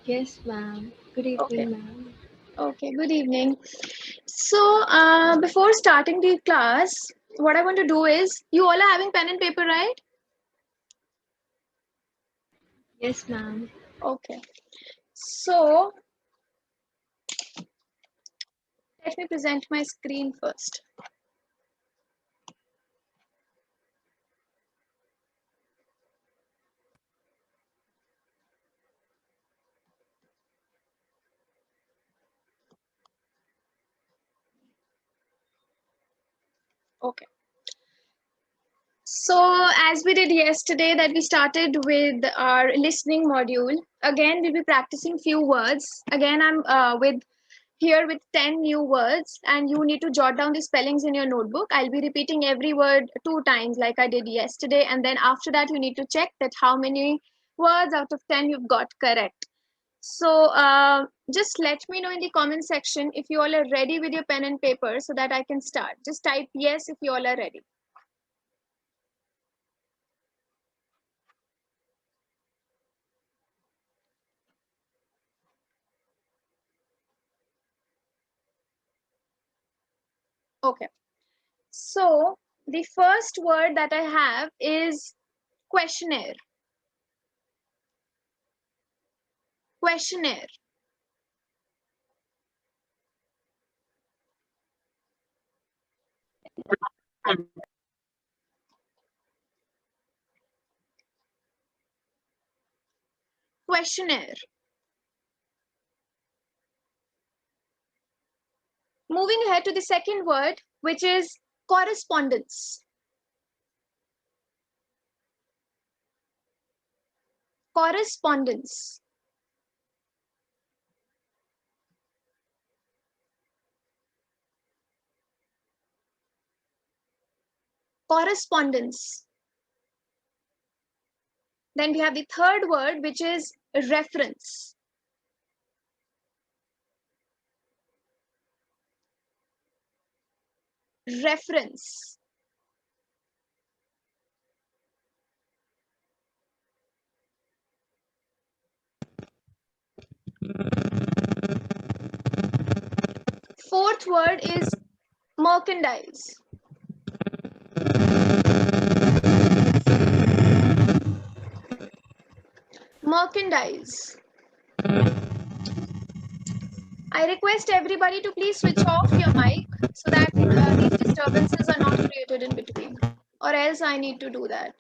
Yes, ma'am. Good Okay. evening, ma'am. Okay. Good evening. So, before starting the class, what I want to do is, you all are having pen and paper, right? Yes, ma'am. Okay. So, let me present my screen first. Okay. So, as we did yesterday, that we started with our listening module. Again, we'll be practicing few words. Again, I'm with 10 new words, and you need to jot down the spellings in your notebook. I'll be repeating every word 2 times like I did yesterday, and then after that you need to check that how many words out of 10 you've got correct. So just let me know in the comment section if you all are ready with your pen and paper so that I can start. Just type yes if you all are ready. Okay. So the first word that I have is questionnaire. Questionnaire. Questionnaire. Moving ahead to the second word, which is correspondence. Correspondence. Correspondence. Then we have the third word, which is reference. Reference. Fourth word is merchandise. Merchandise. I request everybody to please switch off your mic so that these disturbances are not created in between, or else I need to do that.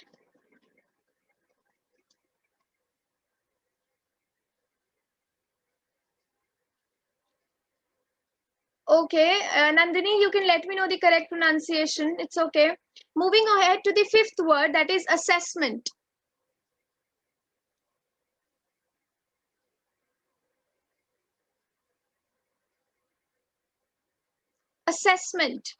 Okay, Nandini, you can let me know the correct pronunciation. It's okay. Moving ahead to the fifth word, that is assessment. Assessment.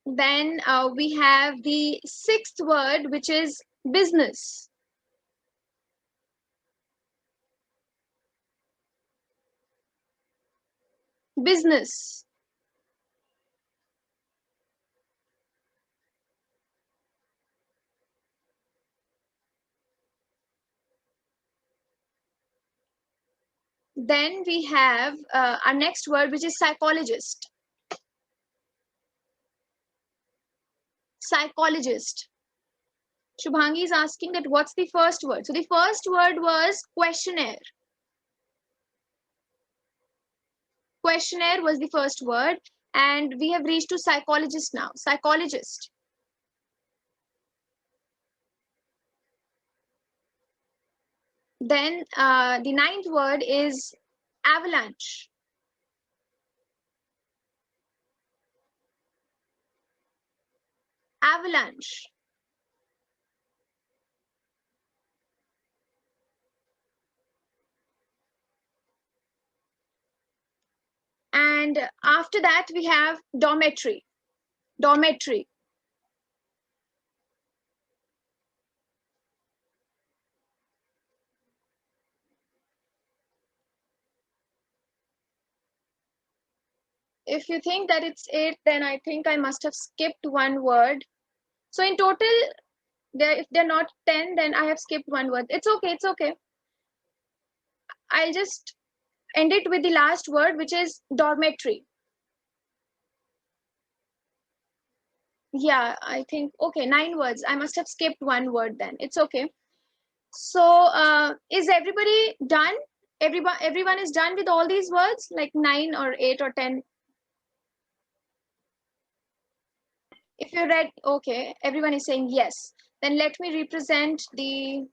Then we have the sixth word, which is business. Business. Then we have our next word, which is psychologist. Psychologist. Shubhangi is asking that what's the first word? So the first word was questionnaire. Questionnaire was the first word, and we have reached to psychologist now. Psychologist. Then the ninth word is avalanche. Avalanche. And after that, we have dormitory. Dormitory. if you think that it's 8, then I think I must have skipped one word. So in total, if they're not 10, then I have skipped one word. It's okay, it's okay. I'll just end it with the last word, which is dormitory. Yeah, I think, okay, 9 words. I must have skipped one word then. It's okay. So is everybody done? Everyone is done with all these words, like 9 or 8 or 10? If you read, okay, everyone is saying yes. Then let me represent the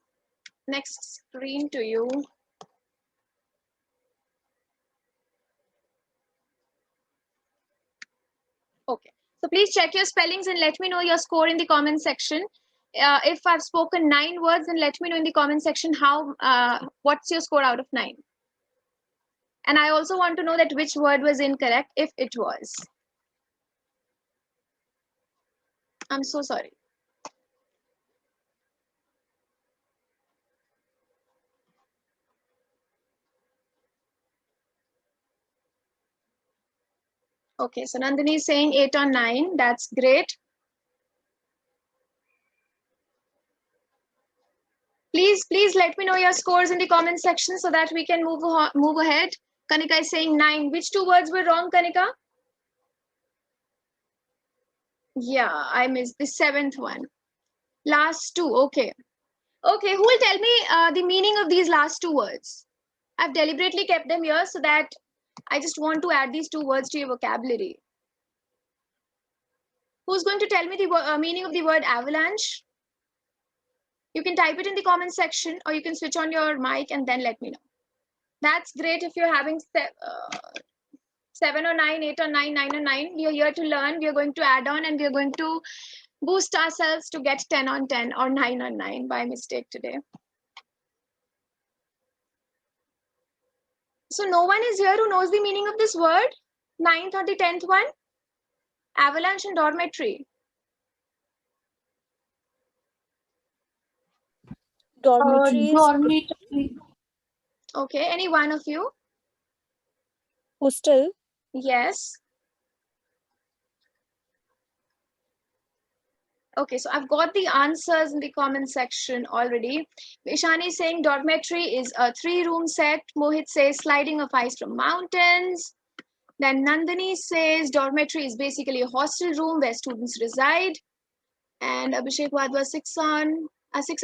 next screen to you. Okay, so please check your spellings and let me know your score in the comment section. If I've spoken 9 words, then let me know in the comment section what's your score out of 9. And I also want to know that which word was incorrect, if it was. I'm so sorry. Okay, so Nandini is saying 8 or 9. That's great. Please let me know your scores in the comment section so that we can move ahead. Kanika is saying 9. Which 2 words were wrong, Kanika? Yeah, I missed the 7th one. Last 2, okay. Okay, who will tell me the meaning of these last 2 words? I've deliberately kept them here so that I just want to add these 2 words to your vocabulary. Who's going to tell me the meaning of the word avalanche? You can type it in the comment section, or you can switch on your mic and then let me know. That's great if you're having 7 or 9, 8 or 9, 9 or 9. We are here to learn. We are going to add on and we are going to boost ourselves to get 10 on 10 or 9 on 9 by mistake today. So no one is here who knows the meaning of this word? 9th or the 10th one? Avalanche and dormitory. Dormitories. Dormitory. Okay, any one of you? Hostel. Yes. Okay, so I've got the answers in the comment section already. Ishani is saying dormitory is a 3-room set. Mohit says sliding of ice from mountains. Then Nandini says dormitory is basically a hostel room where students reside. And Abhishek Wadhwa 6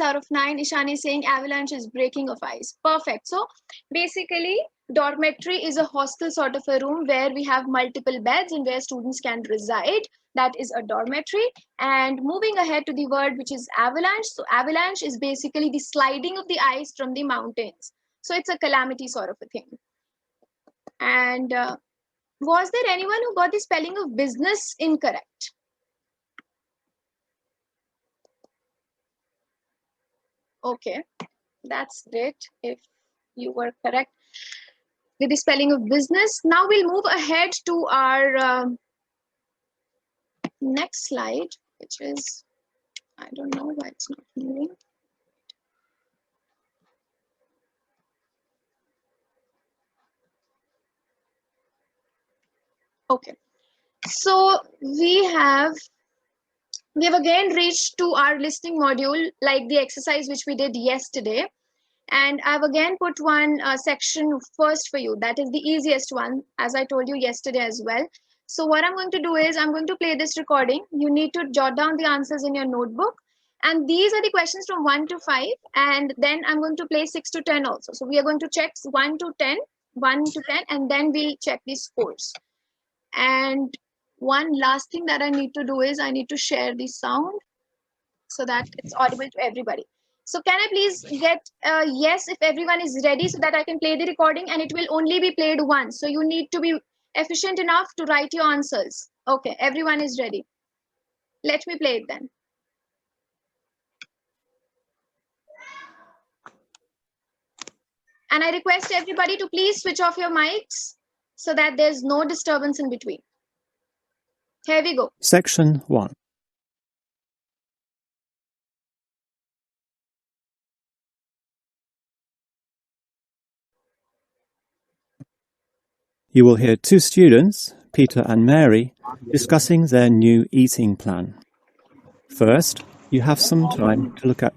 out of 9. Ishani is saying avalanche is breaking of ice. Perfect. So basically, dormitory is a hostel sort of a room where we have multiple beds and where students can reside. That is a dormitory. And moving ahead to the word which is avalanche. So avalanche is basically the sliding of the ice from the mountains. So it's a calamity sort of a thing. And was there anyone who got the spelling of business incorrect? Okay, that's great if you were correct with the spelling of business. Now we'll move ahead to our next slide, which is, I don't know why it's not moving. Okay, so we have again reached to our listening module, like the exercise which we did yesterday. And I've again put one section first for you. That is the easiest one, as I told you yesterday as well. So what I'm going to do is I'm going to play this recording. You need to jot down the answers in your notebook. And these are the questions from 1 to 5. And then I'm going to play 6 to 10 also. So we are going to check 1 to 10, and then we'll check the scores. And one last thing that I need to do is I need to share the sound so that it's audible to everybody. So can I please get a yes if everyone is ready so that I can play the recording, and it will only be played once. So you need to be efficient enough to write your answers. Okay, everyone is ready. Let me play it then. And I request everybody to please switch off your mics so that there's no disturbance in between. Here we go. Section 1. You will hear two students Peter and Mary, discussing their new eating plan. First, you have some time to look at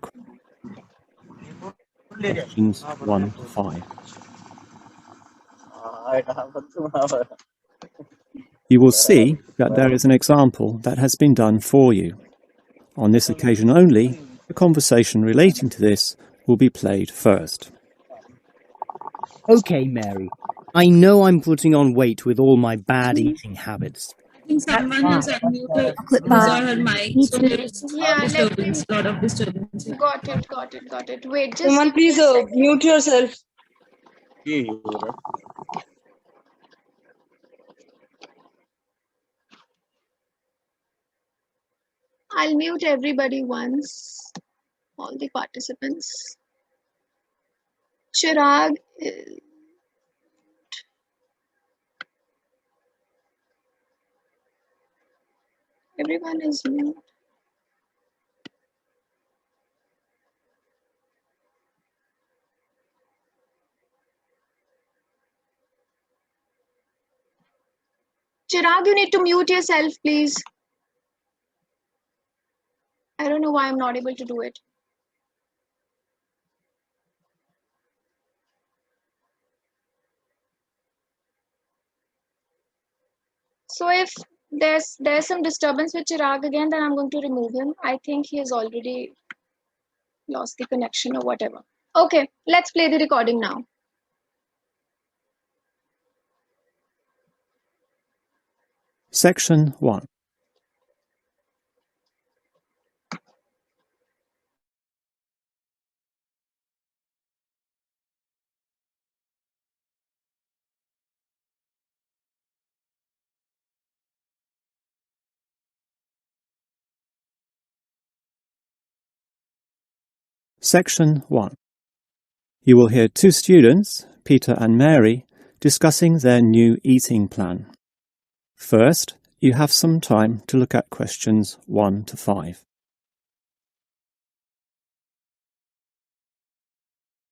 questions 1 to 5. You will see that there is an example that has been done for you. On this occasion only, the conversation relating to this will be played first. Okay, Mary. I know I'm putting on weight with all my bad eating habits. I think someone has unmuted Chocolate his bar. or her mic, so there's Yeah, disturbance, lot of disturbance. got it. Wait, just Someone give me a please second. mute yourself. I'll mute everybody once, all the participants. Chirag, everyone is mute. Chirag, you need to mute yourself, please. I don't know why I'm not able to do it. So if there's some disturbance with Chirag again, then I'm going to remove him. I think he has already lost the connection or whatever. Okay, let's play the recording now. Section 1. Section 1. You will hear two students, Peter and Mary, discussing their new eating plan. First, you have some time to look at questions 1 to 5.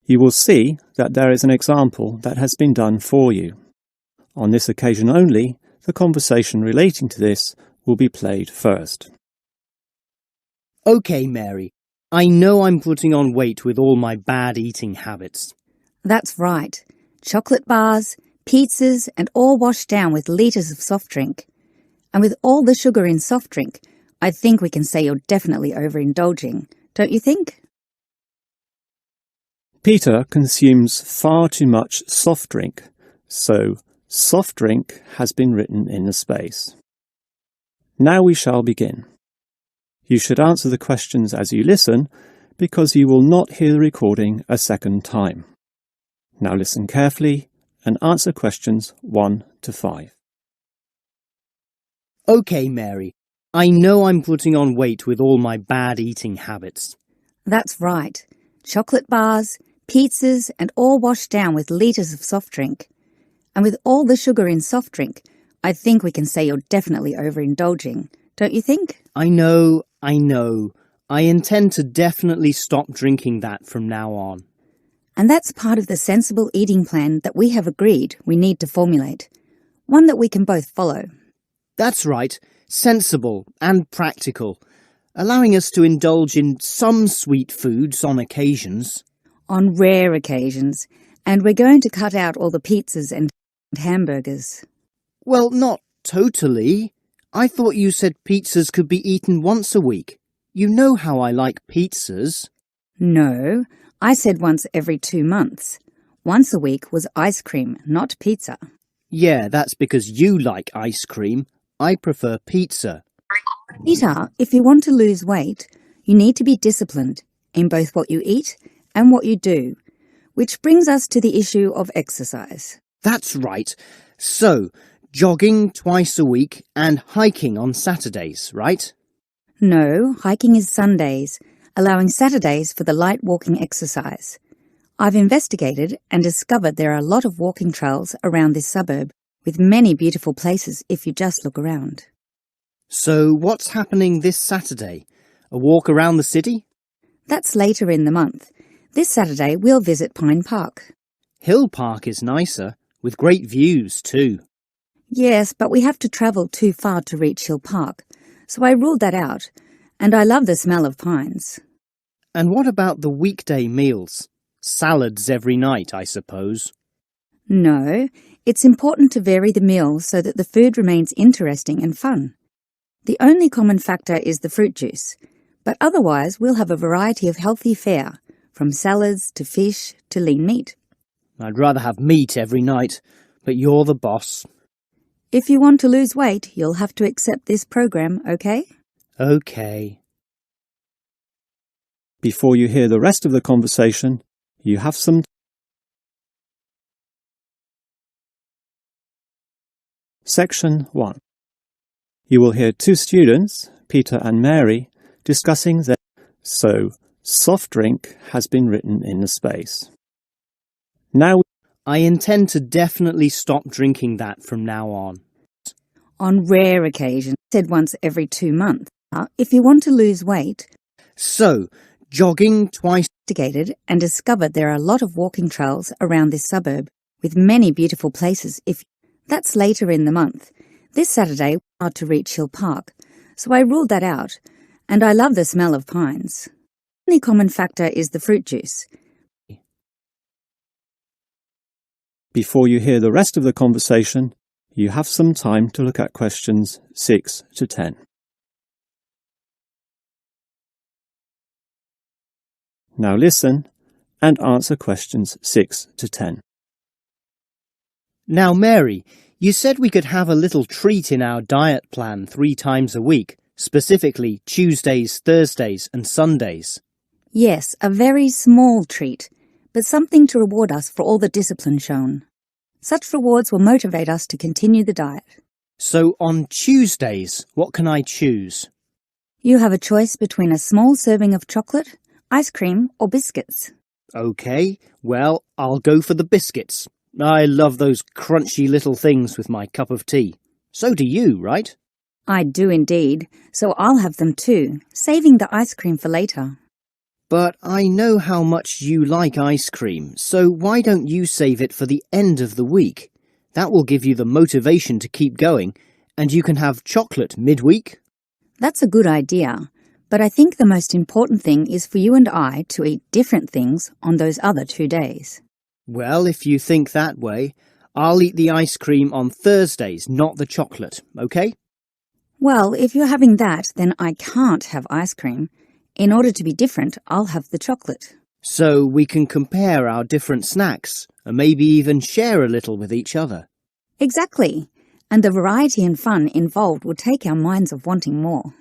You will see that there is an example that has been done for you. On this occasion only, the conversation relating to this will be played first. Okay, Mary. I know I'm putting on weight with all my bad eating habits. That's right. Chocolate bars, pizzas, and all washed down with litres of soft drink. And with all the sugar in soft drink, I think we can say you're definitely overindulging, don't you think? Peter consumes far too much soft drink, so soft drink has been written in the space. Now we shall begin. You should answer the questions as you listen, because you will not hear the recording a second time. Now listen carefully and answer questions 1 to 5. Okay, Mary. I know I'm putting on weight with all my bad eating habits. That's right. Chocolate bars, pizzas, and all washed down with litres of soft drink. And with all the sugar in soft drink, I think we can say you're definitely overindulging, don't you think? I know. I intend to definitely stop drinking that from now on. And that's part of the sensible eating plan that we have agreed we need to formulate. One that we can both follow. That's right. Sensible and practical. Allowing us to indulge in some sweet foods on occasions. On rare occasions. And we're going to cut out all the pizzas and hamburgers. Well, not totally. I thought you said pizzas could be eaten once a week. You know how I like pizzas. No, I said once every 2 months. Once a week was ice cream, not pizza. Yeah, that's because you like ice cream. I prefer pizza. Peter, if you want to lose weight, you need to be disciplined in both what you eat and what you do, which brings us to the issue of exercise. That's right. So, jogging twice a week and hiking on Saturdays, right? No, hiking is Sundays, allowing Saturdays for the light walking exercise. I've investigated and discovered there are a lot of walking trails around this suburb, with many beautiful places if you just look around. So, what's happening this Saturday? A walk around the city? That's later in the month. This Saturday we'll visit Pine Park. Hill Park is nicer, with great views too. Yes, but we have to travel too far to reach Hill Park, so I ruled that out, and I love the smell of pines. And what about the weekday meals? Salads every night, I suppose. No, it's important to vary the meals so that the food remains interesting and fun. The only common factor is the fruit juice, but otherwise we'll have a variety of healthy fare, from salads to fish to lean meat. I'd rather have meat every night, but you're the boss. If you want to lose weight, you'll have to accept this program, okay? Okay. Before you hear the rest of the conversation, you have some. Section 1. You will hear two students, Peter and Mary, discussing their. So, soft drink has been written in the space. Now, I intend to definitely stop drinking that from now on. On rare occasions, said once every 2 months. If you want to lose weight, So, jogging twice. investigated and discovered there are a lot of walking trails around this suburb, with many beautiful places. That's later in the month. This Saturday, we're hard to reach Hill Park, so I ruled that out, and I love the smell of pines. The only common factor is the fruit juice. before you hear the rest of the conversation, you have some time to look at questions 6 to 10. Now listen and answer questions 6 to 10. Now, Mary, you said we could have a little treat in our diet plan 3 times a week, specifically Tuesdays, Thursdays and Sundays. Yes, a very small treat, but something to reward us for all the discipline shown. Such rewards will motivate us to continue the diet. So on Tuesdays, what can I choose? You have a choice between a small serving of chocolate, ice cream or biscuits. OK, well, I'll go for the biscuits. I love those crunchy little things with my cup of tea. So do you, right? I do indeed, so I'll have them too, saving the ice cream for later. But I know how much you like ice cream, so why don't you save it for the end of the week? That will give you the motivation to keep going, and you can have chocolate midweek. That's a good idea, but I think the most important thing is for you and I to eat different things on those other 2 days. Well, if you think that way, I'll eat the ice cream on Thursdays, not the chocolate, OK? Well, if you're having that, then I can't have ice cream. In order to be different, I'll have the chocolate. So we can compare our different snacks, and maybe even share a little with each other. Exactly. And the variety and fun involved will take our minds of wanting more.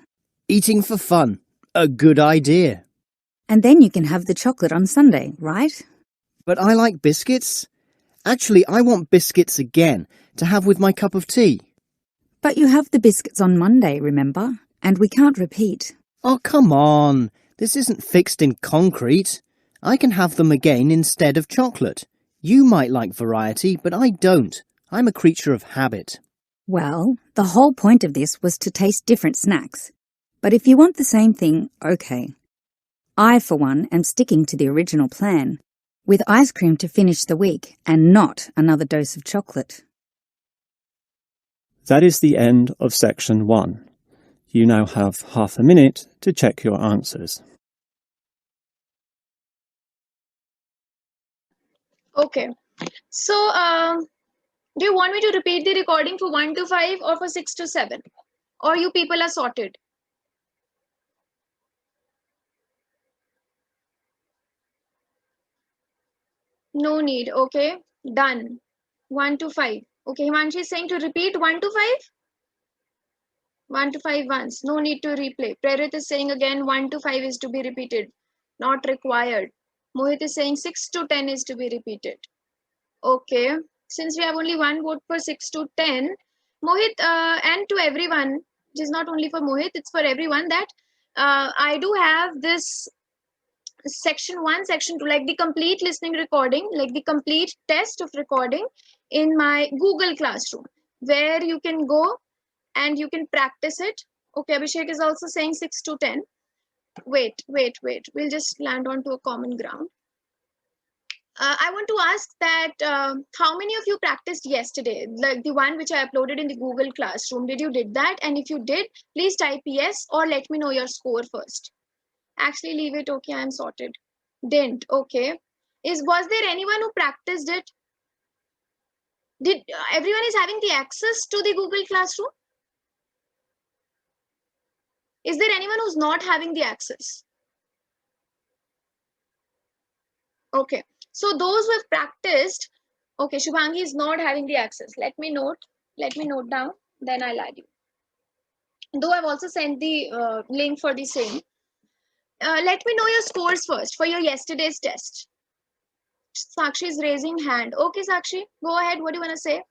Eating for fun. A good idea. And then you can have the chocolate on Sunday, right? But I like biscuits. Actually, I want biscuits again to have with my cup of tea. But you have the biscuits on Monday, remember? And we can't repeat. Oh, come on. This isn't fixed in concrete. I can have them again instead of chocolate. You might like variety, but I don't. I'm a creature of habit. Well, the whole point of this was to taste different snacks. But if you want the same thing, okay. I, for one, am sticking to the original plan, with ice cream to finish the week and not another dose of chocolate. That is the end of section 1. You now have half a minute to check your answers. Okay. So, do you want me to repeat the recording for 1 to 5 or for 6 to 7? Or you people are sorted? No need. Okay. Done. 1 to 5. Okay. Himanshi is saying to repeat 1 to 5. 1 to 5 once. No need to replay. Prerit is saying again 1 to 5 is to be repeated. Not required. Mohit is saying 6 to 10 is to be repeated. Okay. Since we have only one vote for 6 to 10, Mohit, and to everyone, it is not only for Mohit, it's for everyone that I do have this section 1, section 2, like the complete listening recording, like the complete test of recording in my Google Classroom, where you can go and you can practice it. Okay, Abhishek is also saying 6 to 10. Wait. We'll just land onto a common ground. I want to ask that how many of you practiced yesterday, like the one which I uploaded in the Google Classroom? Did you did that? And if you did, please type yes or let me know your score first. Actually, leave it. Okay, I'm sorted. Didn't. Okay. Was there anyone who practiced it? Did everyone is having the access to the Google Classroom? Is there anyone who's not having the access? Okay. So those who have practiced, okay, Shubhangi is not having the access. Let me note down, then I'll add you. Though I've also sent the link for the same. Let me know your scores first for your yesterday's test. Sakshi is raising hand. Okay, Sakshi, go ahead. What do you want to say?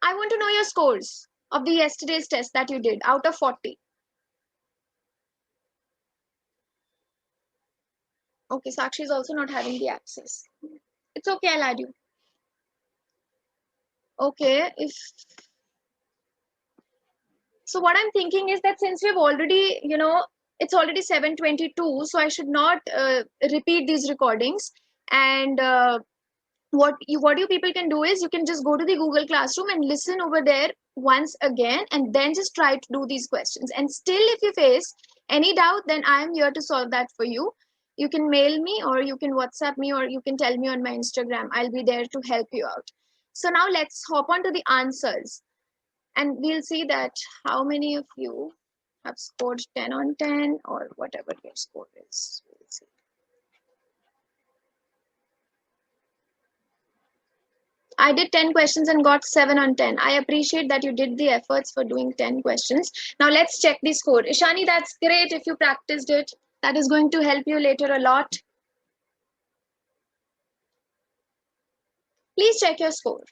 I want to know your scores of the yesterday's test that you did out of 40. Okay, Sakshi is also not having the access. It's okay, I'll add you. Okay, so what I'm thinking is that since we've already, it's already 7:22, so I should not repeat these recordings. And what you people can do is you can just go to the Google Classroom and listen over there once again, and then just try to do these questions. And still, if you face any doubt, then I am here to solve that for you. You can mail me, or you can WhatsApp me, or you can tell me on my Instagram. I'll be there to help you out. So now let's hop on to the answers, and we'll see that how many of you have scored 10 on 10 or whatever your score is. We'll see. I did 10 questions and got 7 on 10. I appreciate that you did the efforts for doing 10 questions. Now let's check the score. Ishani, that's great if you practiced it. That is going to help you later a lot. Please check your score.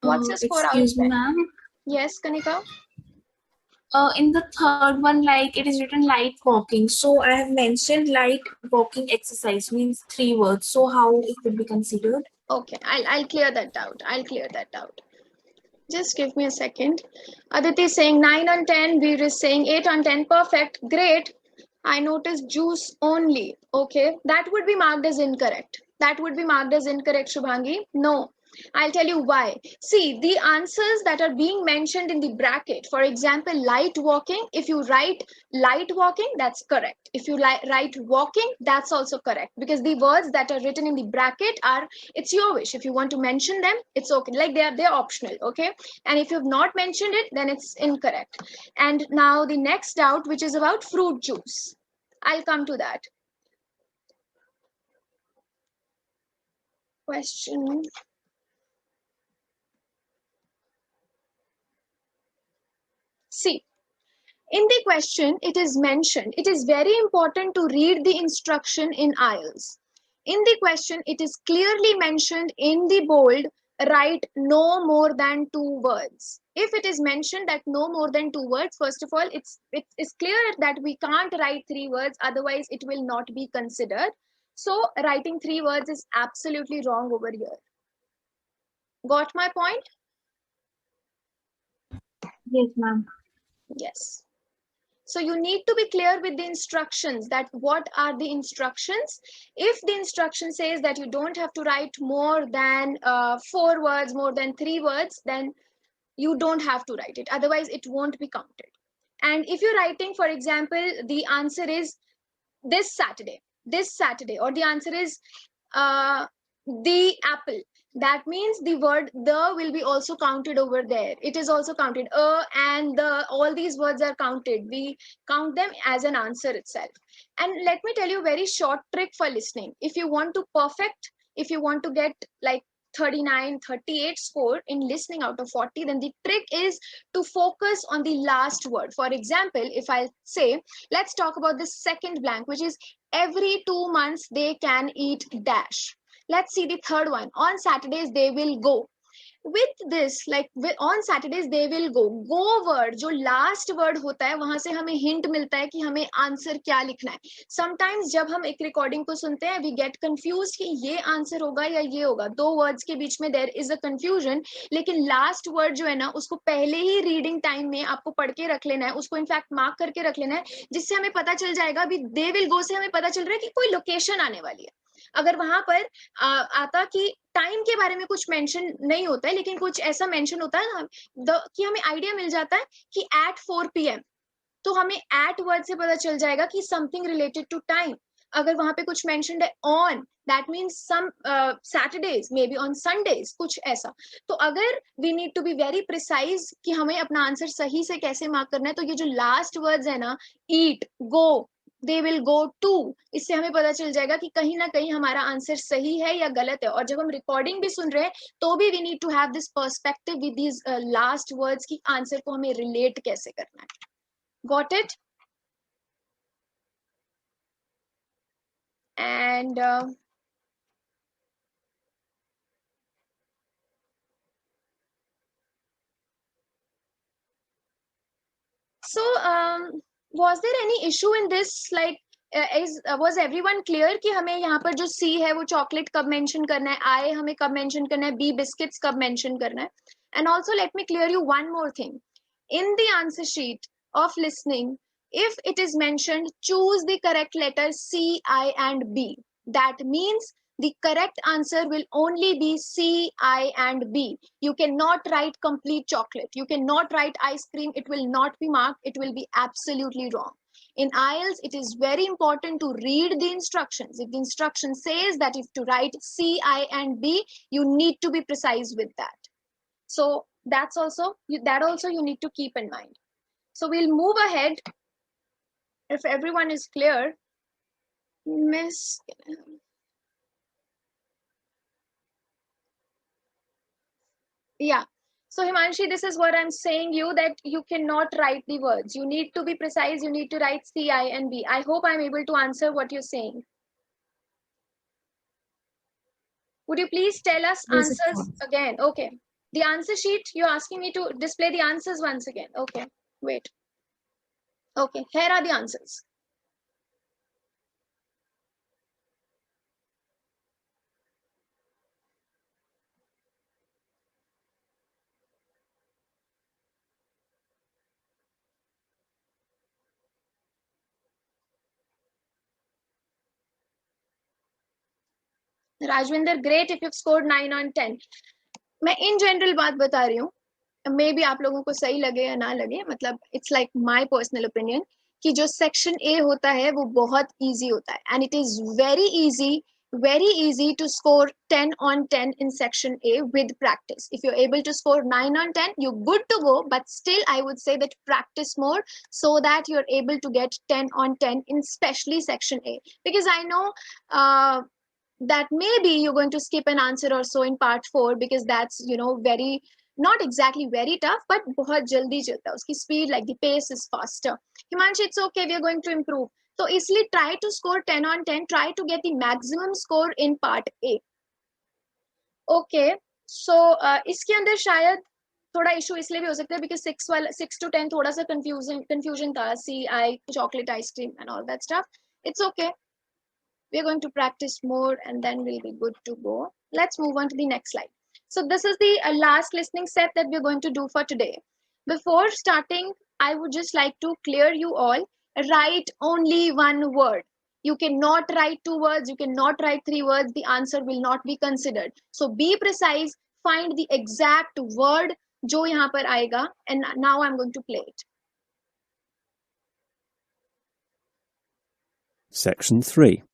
What's your score out of Excuse me, 10? ma'am. Yes, Kanika? In the third one, like it is written light walking. So I have mentioned light walking exercise means 3 words. So how it would be considered? Okay, I'll clear that out. Just give me a second. Aditi is saying 9 on 10. Veer is saying 8 on 10. Perfect. Great. I noticed juice only. Okay. That would be marked as incorrect. Shubhangi. No. I'll tell you why. See, the answers that are being mentioned in the bracket, for example, light walking, if you write light walking, that's correct. If you write walking, that's also correct. Because the words that are written in the bracket are, it's your wish. If you want to mention them, it's okay. Like they're optional, okay? And if you've not mentioned it, then it's incorrect. And now the next doubt, which is about fruit juice. I'll come to that. Question. See, in the question, it is mentioned, it is very important to read the instruction in IELTS. In the question, it is clearly mentioned in the bold, write no more than 2 words. If it is mentioned that no more than 2 words, first of all, it's clear that we can't write 3 words, otherwise it will not be considered. So writing 3 words is absolutely wrong over here. Got my point? Yes, ma'am. Yes. So you need to be clear with the instructions, that what are the instructions. If the instruction says that you don't have to write more than 4 words, more than 3 words, then you don't have to write it. Otherwise, it won't be counted. And if you're writing, for example, the answer is this Saturday, or the answer is the apple, that means the word the will be also counted over there. It is also counted. And the, all these words are counted. We count them as an answer itself. And let me tell you a very short trick for listening. If you want to perfect, if you want to get like 39, 38 score in listening out of 40, then the trick is to focus on the last word. For example, if I say, let's talk about the second blank, which is every 2 months they can eat dash. Let's see the third one. On Saturdays, they will go. with this, like on Saturdays they will go word, जो last word होता है वहां से हमें hint मिलता है कि हमें answer क्या लिखना है. Sometimes जब हम एक recording को सुनते हैं we get confused कि ये answer होगा या ये होगा. दो words के बीच में there is a confusion, लेकिन last word जो है ना उसको पहले ही reading time में आपको पढ़ के रख लेना है, उसको in fact mark करके रख लेना है, जिससे हमें पता चल जाएगा. अभी they will go से हमें पता चल रहा है कि कोई location आने वाली है. अगर वहां पर आता कि टाइम के बारे में कुछ मेंशन नहीं होता है, लेकिन कुछ ऐसा मेंशन होता है ना कि हमें आइडिया मिल जाता है कि एट 4 PM, तो हमें एट वर्ड से पता चल जाएगा कि समथिंग रिलेटेड टू टाइम. अगर वहां पे कुछ मेंशन्ड है on, that means some Saturdays, may be on Sundays, कुछ ऐसा. तो अगर we need to be very precise कि हमें अपना आंसर सही से कैसे मार्क करना है, तो ये जो लास्ट वर्ड्स है ना, ईट, गो, दे विल गो टू, इससे हमें पता चल जाएगा कि कहीं ना कहीं हमारा आंसर सही है या गलत है. और जब हम रिकॉर्डिंग भी सुन रहे हैं तो भी we need to have this perspective with these last words की आंसर को हमें रिलेट कैसे करना है. Got it? And so was there any issue in this, like was everyone clear कि हमें यहाँ पर जो C है वो chocolate कब mention करना है, I हमें कब mention करना है, B biscuits कब mention करना है. And also let me clear you one more thing. In the answer sheet of listening, if it is mentioned, choose the correct letter C, I and B. That means the correct answer will only be C, I and B. You cannot write complete chocolate. You cannot write ice cream. It will not be marked. It will be absolutely wrong. In IELTS, it is very important to read the instructions. If the instruction says that if to write C, I and B, you need to be precise with that. So that also you need to keep in mind. So we'll move ahead. If everyone is clear, Miss. Yeah. So Himanshi, this is what I'm saying you, that you cannot write the words. You need to be precise. You need to write C, I and B. I hope I'm able to answer what you're saying. Would you please tell us Yes, of answers course. again? Okay. The answer sheet, you're asking me to display the answers once again. Okay. Wait. Okay. Here are the answers. Rajwinder, great if you've scored 9 on 10. मैं in general बात बता रही हूँ, may be आप लोगों को सही लगे या ना लगे, मतलब it's like my personal opinion कि जो सेक्शन ए होता है वो बहुत इजी होता है, and it is very easy to score 10 on 10 in section A with practice. If you're able to score 9 on 10, you're good to go, but still I would say that practice more so that you're able to get 10 on 10 in especially section A, because I know that maybe you're going to skip an answer or so in part 4 because that's, you know, very not exactly very tough, but बहुत जल्दी चलता है, उसकी speed, like the pace is faster. Himanshi, it's okay, we are going to improve. So इसलिए try to score 10 on 10, try to get the maximum score in part A. Okay, so इसके अंदर शायद थोड़ा इशू इसलिए भी हो सकता है because 6 to 10 थोड़ा सा confusion था, CI, chocolate ice cream and all that stuff. It's okay. We're going to practice more and then we'll be good to go. Let's move on to the next slide. So this is the last listening set that we're going to do for today. Before starting, I would just like to clear you all. Write only one word. You cannot write 2 words. You cannot write 3 words. The answer will not be considered. So be precise. Find the exact word जो यहाँ पर आएगा. And now I'm going to play it. Section 3.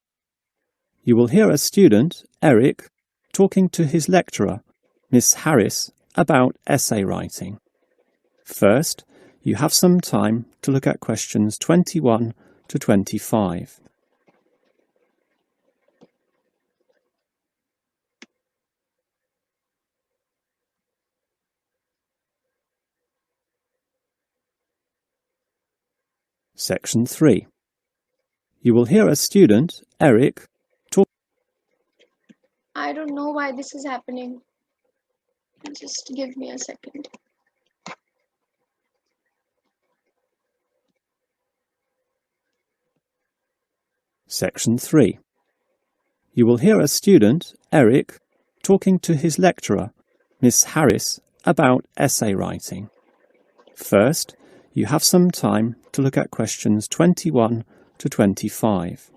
You will hear a student, Eric, talking to his lecturer, Miss Harris, about essay writing. First, you have some time to look at questions 21 to 25. Section 3. You will hear a student, Eric, I don't know why this is happening. Just give me a second. Section 3. You will hear a student, Eric, talking to his lecturer, Miss Harris, about essay writing. First, you have some time to look at questions 21 to 25.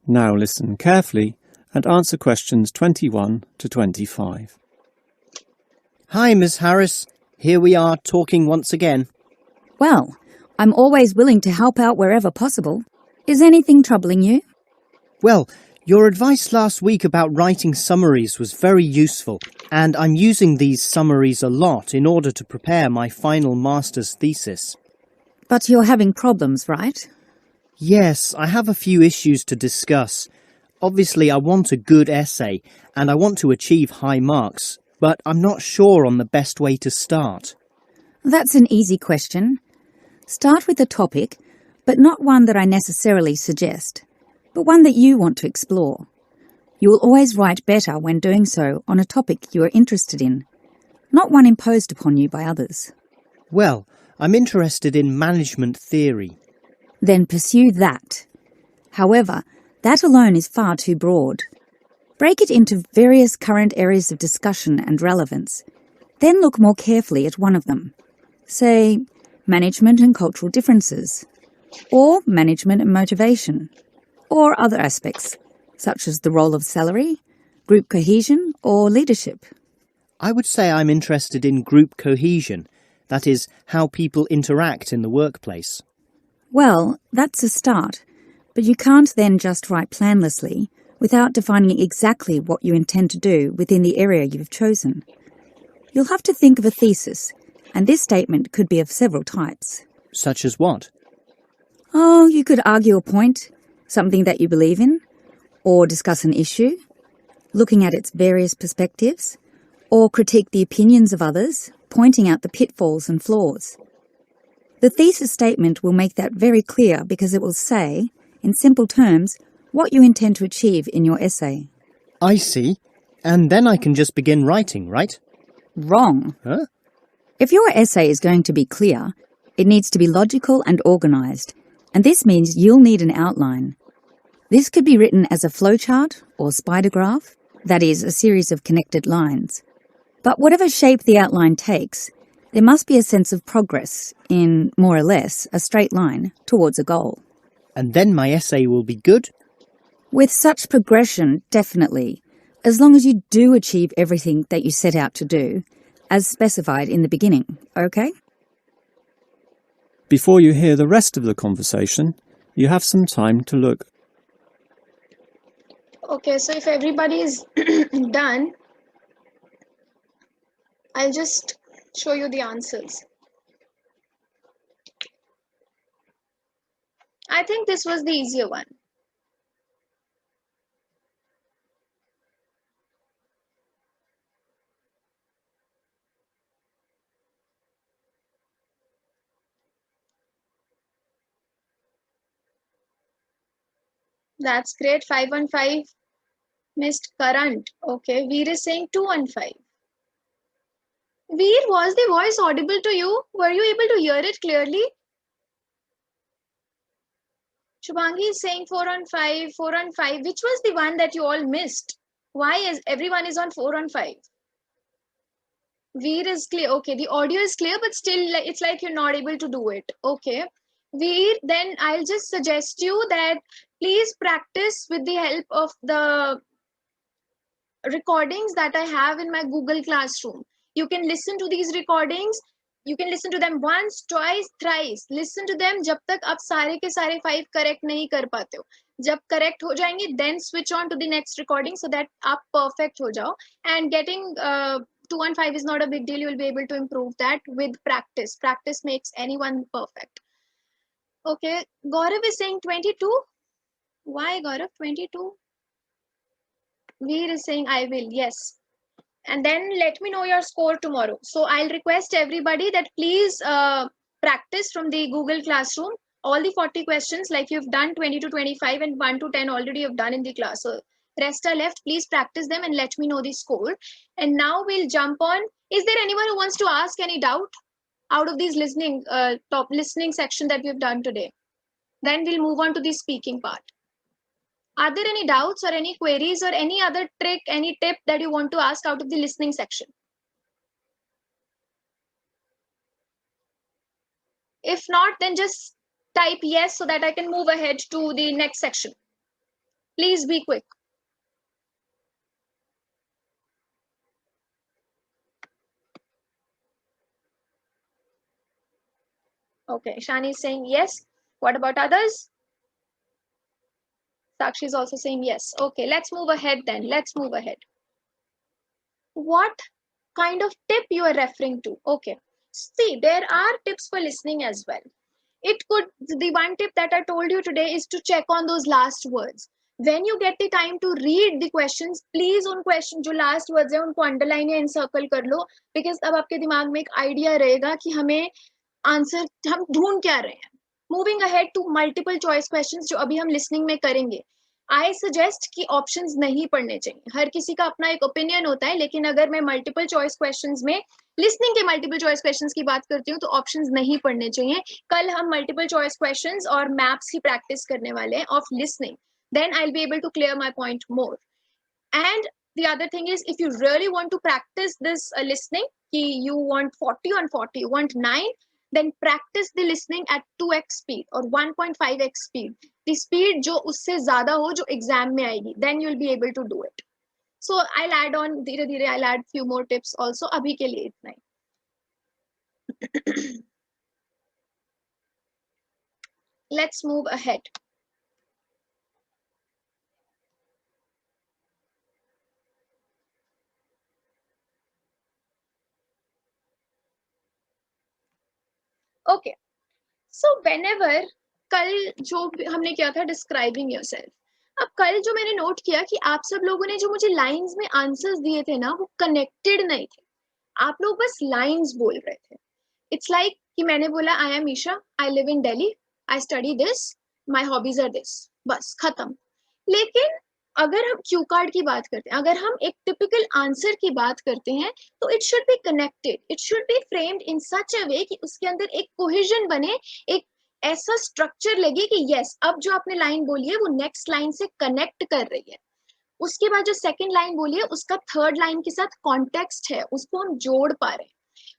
Now listen carefully and answer questions 21 to 25. Hi, Miss Harris. Here we are talking once again. Well, I'm always willing to help out wherever possible. Is anything troubling you? Well, your advice last week about writing summaries was very useful, and I'm using these summaries a lot in order to prepare my final master's thesis. But you're having problems, right? Yes, I have a few issues to discuss. Obviously, I want a good essay, and I want to achieve high marks, but I'm not sure on the best way to start. That's an easy question. Start with a topic, but not one that I necessarily suggest, but one that you want to explore. You will always write better when doing so on a topic you are interested in, not one imposed upon you by others. Well, I'm interested in management theory. Then pursue that. However, that alone is far too broad. Break it into various current areas of discussion and relevance. Then look more carefully at one of them. Say, management and cultural differences, or management and motivation, or other aspects, such as the role of salary, group cohesion, or leadership. I would say I'm interested in group cohesion, that is, how people interact in the workplace. Well, that's a start, but you can't then just write planlessly without defining exactly what you intend to do within the area you've chosen. You'll have to think of a thesis, and this statement could be of several types. Such as what? Oh, you could argue a point, something that you believe in, or discuss an issue, looking at its various perspectives, or critique the opinions of others, pointing out the pitfalls and flaws. The thesis statement will make that very clear because it will say, in simple terms, what you intend to achieve in your essay. I see. And then I can just begin writing, right? Wrong. Huh? If your essay is going to be clear, it needs to be logical and organised, and this means you'll need an outline. This could be written as a flowchart or spider graph, that is, a series of connected lines. But whatever shape the outline takes, there must be a sense of progress in, more or less, a straight line towards a goal. And then my essay will be good? With such progression, definitely, as long as you do achieve everything that you set out to do, as specified in the beginning, okay? Before you hear the rest of the conversation, you have some time to look. Okay, so if everybody is done, I'll just show you the answers. I think this was the easier one. That's great. 515 missed current. Okay, Veer is saying 215. Veer, was the voice audible to you? Were you able to hear it clearly? Shubhangi is saying 415, 415. Which was the one that you all missed? Why is everyone is on 415? Veer is clear. Okay, the audio is clear, but still it's like you're not able to do it. Okay. Veer, then I'll just suggest you that please practice with the help of the recordings that I have in my Google Classroom. You can listen to these recordings. You can listen to them once, twice, thrice. Listen to them जब तक आप सारे के सारे 5 correct नहीं कर पाते हो. जब correct हो जाएंगे, then switch on to the next recording so that आप perfect हो जाओ. And getting 215 is not a big deal. You will be able to improve that with practice. Practice makes anyone perfect. Okay, Gaurav is saying 22. Why Gaurav 22? Veer is saying I will. Yes. And then let me know your score tomorrow. So I'll request everybody that please practice from the Google Classroom all the 40 questions, like you've done 20 to 25 and 1 to 10 already you've done in the class. So rest are left. Please practice them and let me know the score. And now we'll jump on. Is there anyone who wants to ask any doubt out of these top listening section that we've done today? Then we'll move on to the speaking part. Are there any doubts or any queries or any other trick, any tip that you want to ask out of the listening section? If not, then just type yes so that I can move ahead to the next section. Please be quick. Okay, Shani is saying yes. What about others? Sakshi is also saying yes. Okay, let's move ahead then. Let's move ahead. What kind of tip you are referring to? Okay, see, there are tips for listening as well. The one tip that I told you today is to check on those last words. When you get the time to read the questions, please उन question जो last words है उनको underline या encircle कर लो, because तब आपके दिमाग में एक idea रहेगा कि हमें आंसर हम ढूंढ क्या रहे हैं. Moving ahead to multiple choice questions जो अभी हम listening में करेंगे. I suggest कि options नहीं पढ़ने चाहिए. हर किसी का अपना एक opinion होता है, लेकिन अगर मैं multiple choice questions में listening के multiple choice questions की बात करती हूँ तो options नहीं पढ़ने चाहिए. कल हम multiple choice questions और maps की practice करने वाले हैं of listening. Then I'll be able to clear my point more. And the other thing is, if you really want to practice this listening, you want 40 on 40, you want 9, then practice the listening at 2x speed or 1.5x speed. The speed जो उससे ज़्यादा हो जो exam में आएगी, then you'll be able to do it. So I'll add on धीरे धीरे. I'll add few more tips also. अभी के लिए इतना ही. Let's move ahead. Okay. So whenever कल जो हमने किया था describing yourself, अब कल जो मैंने नोट किया कि आप सब लोगों ने जो मुझे लाइंस में आंसर्स दिए थे ना, वो कनेक्टेड नहीं थे. आप लोग बस लाइंस बोल रहे थे. इट्स लाइक कि मैंने बोला I am Isha, I live in Delhi, I study this, my hobbies are this, बस खत्म. लेकिन अगर हम क्यू कार्ड की बात करते हैं, अगर हम एक टिपिकल आंसर की बात करते हैं, तो it should be connected, it should be framed in such a way कि उसके अंदर एक कोहेजन बने, एक ऐसा स्ट्रक्चर लगे कि यस, अब जो आपने लाइन बोली है वो नेक्स्ट लाइन से कनेक्ट कर रही है. उसके बाद जो सेकंड लाइन बोली है उसका थर्ड लाइन के साथ कॉन्टेक्स्ट है, उसको हम जोड़ पा रहे हैं.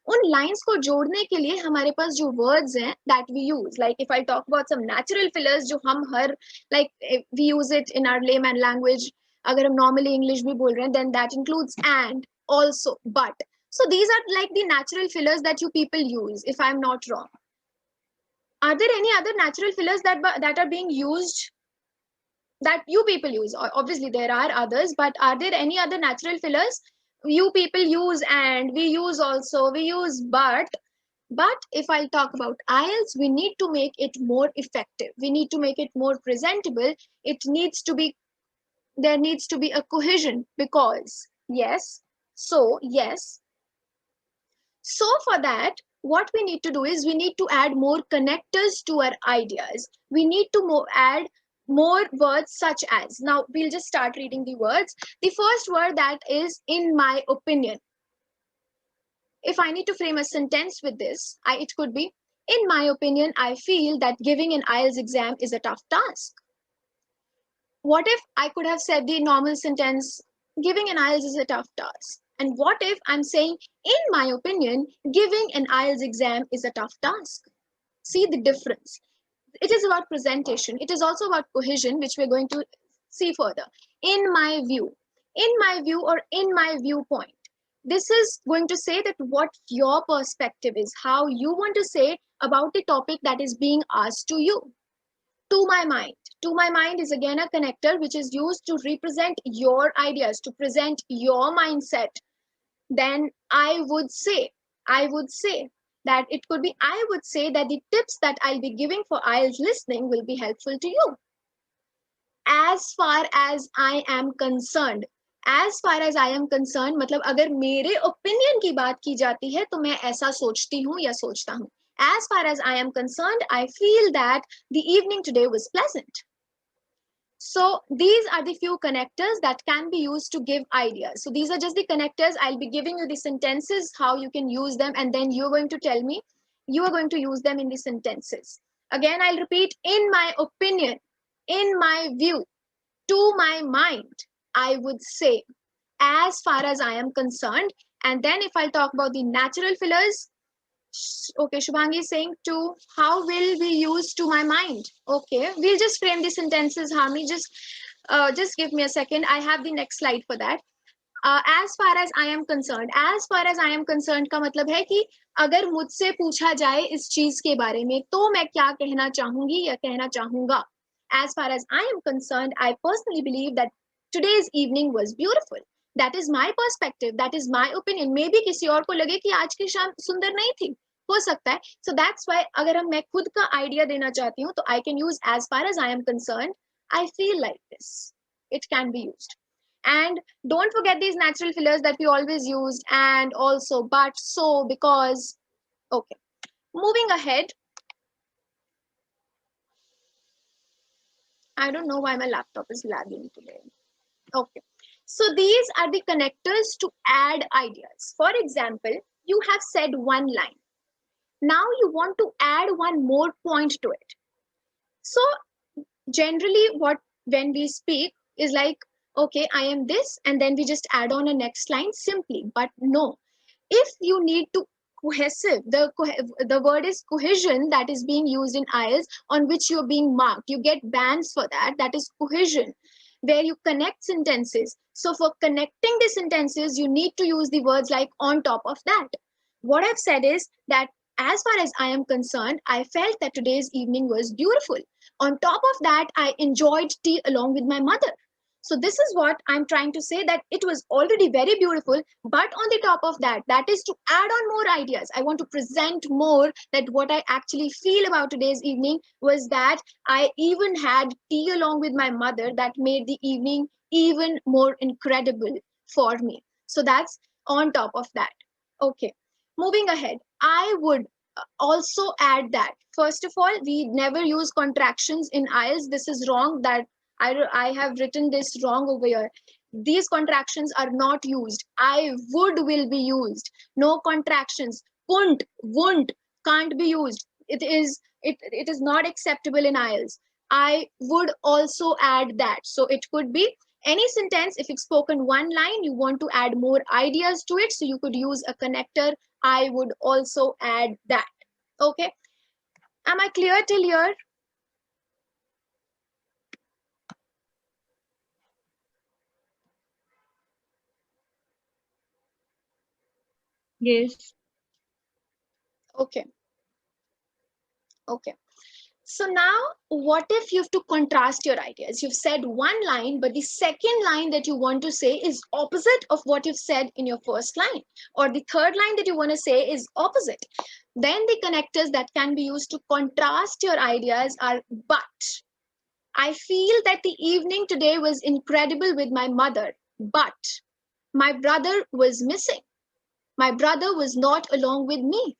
उन लाइंस को जोड़ने के लिए हमारे पास जो वर्ड्स हैं that we use, like if I talk about some natural fillers जो हम हर like we use it in our layman language. अगर हम नॉर्मली इंग्लिश भी बोल रहे हैं then that includes and, also, but. So these are like the natural fillers that you people use, if I'm not wrong. Are there any other natural fillers that are being used that you people use? Obviously there are others, but are there any other natural fillers you people use? And we use also, we use but if I talk about IELTS, we need to make it more effective, we need to make it more presentable. There needs to be a cohesion, because yes, so for that what we need to do is we need to add more connectors to our ideas. We need to add more words such as, now we'll just start reading the words. The first word that is in my opinion. If I need to frame a sentence with this, it could be, in my opinion, I feel that giving an IELTS exam is a tough task. What if I could have said the normal sentence, giving an IELTS is a tough task? And what if I'm saying, in my opinion, giving an IELTS exam is a tough task? See the difference. It is about presentation. It is also about cohesion, which we're going to see further. In my view, or in my viewpoint. This is going to say that what your perspective is, how you want to say about the topic that is being asked to you. To my mind. To my mind is again a connector which is used to represent your ideas, to present your mindset. Then I would say that it could be, I would say that the tips that I'll be giving for IELTS listening will be helpful to you. As far as I am concerned, मतलब अगर मेरे opinion की बात की जाती है तो मैं ऐसा सोचती हूँ या सोचता हूँ. As far as I am concerned, I feel that the evening today was pleasant. So these are the few connectors that can be used to give ideas. So these are just the connectors. I'll be giving you the sentences, how you can use them, and then you're going to tell me you are going to use them in the sentences. Again, I'll repeat, in my opinion, in my view, to my mind, I would say, as far as I am concerned. And then if I talk about the natural fillers, okay, Shubhangi is saying to, how will we use to my mind? Okay, we'll just frame the sentences, Hami. Just give me a second. I have the next slide for that. As far as I am concerned, का मतलब है कि अगर मुझसे पूछा जाए इस चीज के बारे में तो मैं क्या कहना चाहूंगी या कहना चाहूंगा. As far as I am concerned, I personally believe that today's evening was beautiful. That is my perspective. That is my opinion. Maybe किसी और को लगे कि आज की शाम सुंदर नहीं थी. हो सकता है. So that's why अगर मैं खुद का idea देना चाहती हूँ तो I can use as far as I am concerned. I feel like this. It can be used. And don't forget these natural fillers that we always use, and also, but, so, because. Okay, moving ahead. I don't know why my laptop is lagging today. Okay, so these are the connectors to add ideas. For example, you have said one line. Now you want to add one more point to it. So generally when we speak is like, okay, I am this, and then we just add on a next line simply. But no, if you need to cohesive, the word is cohesion that is being used in IELTS, on which you're being marked. You get bands for that. That is cohesion, where you connect sentences. So for connecting the sentences, you need to use the words like on top of that. What I've said is that as far as I am concerned, I felt that today's evening was beautiful. On top of that, I enjoyed tea along with my mother. So this is what I'm trying to say, that it was already very beautiful, but on the top of that, that is to add on more ideas. I want to present more that what I actually feel about today's evening was that I even had tea along with my mother that made the evening even more incredible for me. So that's on top of that. Okay, moving ahead, I would also add that, first of all, we never use contractions in IELTS. This is wrong. That I have written this wrong over here. These contractions are not used. I would will be used. No contractions. Couldn't, won't, can't be used. It is not acceptable in IELTS. I would also add that. So it could be any sentence. If it's spoken one line, you want to add more ideas to it, so you could use a connector. I would also add that. Okay. Am I clear till here? Yes. Okay. Okay. So now, what if you have to contrast your ideas? You've said one line, but the second line that you want to say is opposite of what you've said in your first line, or the third line that you want to say is opposite. Then the connectors that can be used to contrast your ideas are but. I feel that the evening today was incredible with my mother, but my brother was missing. My brother was not along with me.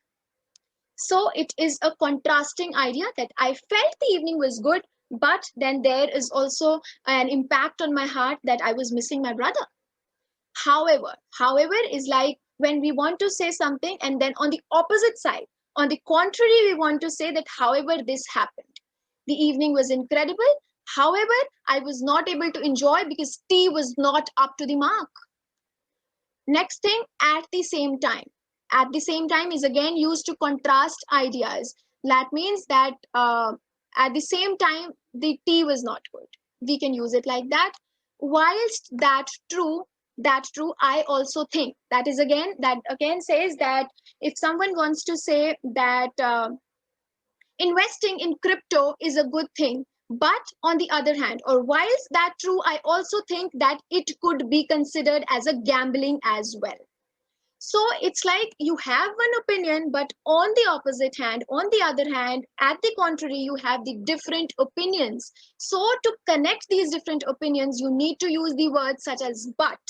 So it is a contrasting idea that I felt the evening was good, but then there is also an impact on my heart that I was missing my brother. However is like when we want to say something and then on the opposite side, on the contrary, we want to say that however this happened. The evening was incredible. However, I was not able to enjoy because tea was not up to the mark. Next thing, at the same time. At the same time is again used to contrast ideas. That means that at the same time, the tea was not good. We can use it like that. Whilst that true, I also think. That again says that if someone wants to say that investing in crypto is a good thing, but on the other hand, or whilst that true, I also think that it could be considered as a gambling as well. So it's like you have one opinion, but on the opposite hand, on the other hand, at the contrary, you have the different opinions. So to connect these different opinions, you need to use the words such as but,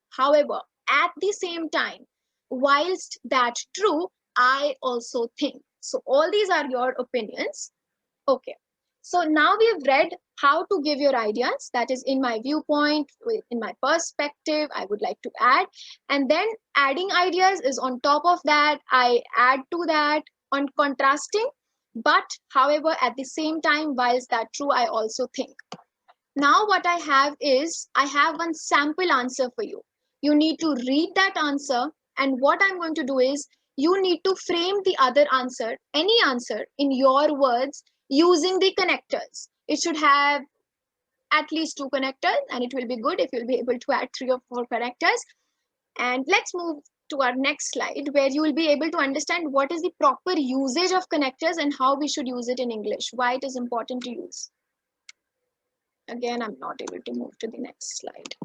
however, at the same time, whilst that true, I also think. So all these are your opinions. Okay. So now we have read how to give your ideas, that is in my viewpoint, in my perspective, I would like to add. And then adding ideas is on top of that. I add to that on contrasting. But however, at the same time, whilst that true, I also think. Now what I have is, I have one sample answer for you. You need to read that answer, and what I'm going to do is, you need to frame the other answer, any answer, in your words using the connectors. It should have at least 2 connectors, and it will be good if you'll be able to add 3 or 4 connectors. And let's move to our next slide, where you will be able to understand what is the proper usage of connectors and how we should use it in English, why it is important to use. Again, I'm not able to move to the next slide.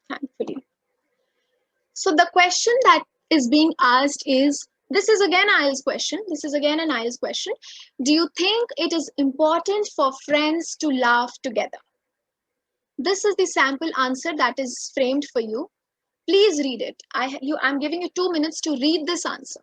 Thankfully. So the question that is being asked is, this is again IELTS question. This is again an IELTS question. Do you think it is important for friends to laugh together? This is the sample answer that is framed for you. Please read it. I'm giving you 2 minutes to read this answer.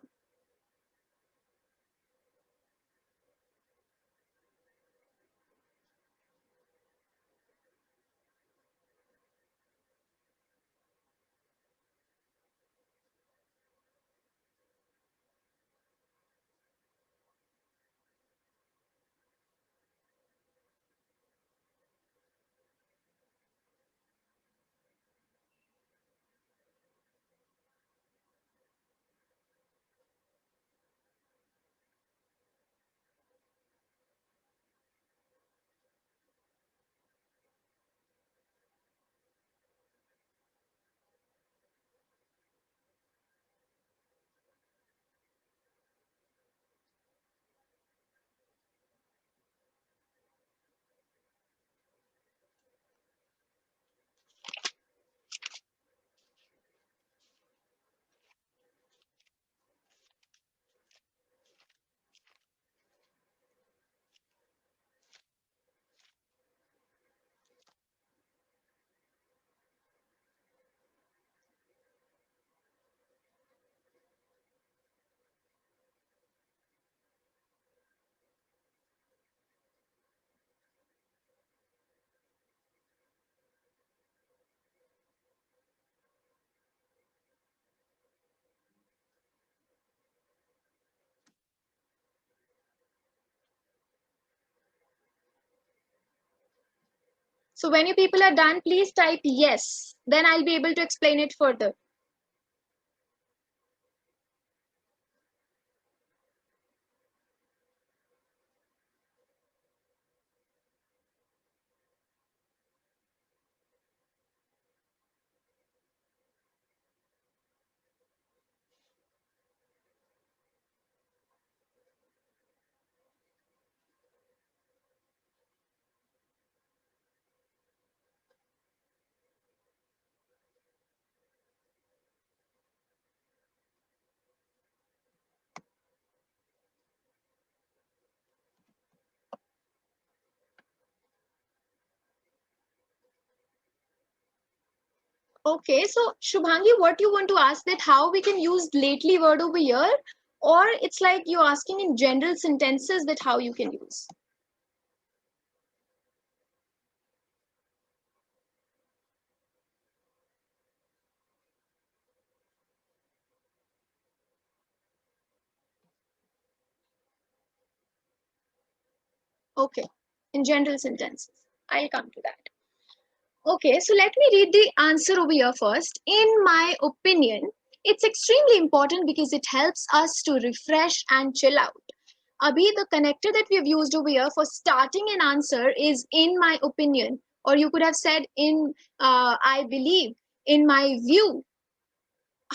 So when you people are done, please type yes. Then I'll be able to explain it further. Okay, so Shubhangi, what you want to ask, that how we can use lately word over here, or it's like you're asking in general sentences that how you can use? Okay, in general sentences. I'll come to that. Okay, so let me read the answer over here first. In my opinion, it's extremely important because it helps us to refresh and chill out. Abhi, the connector that we have used over here for starting an answer is in my opinion, or you could have said in I believe, in my view.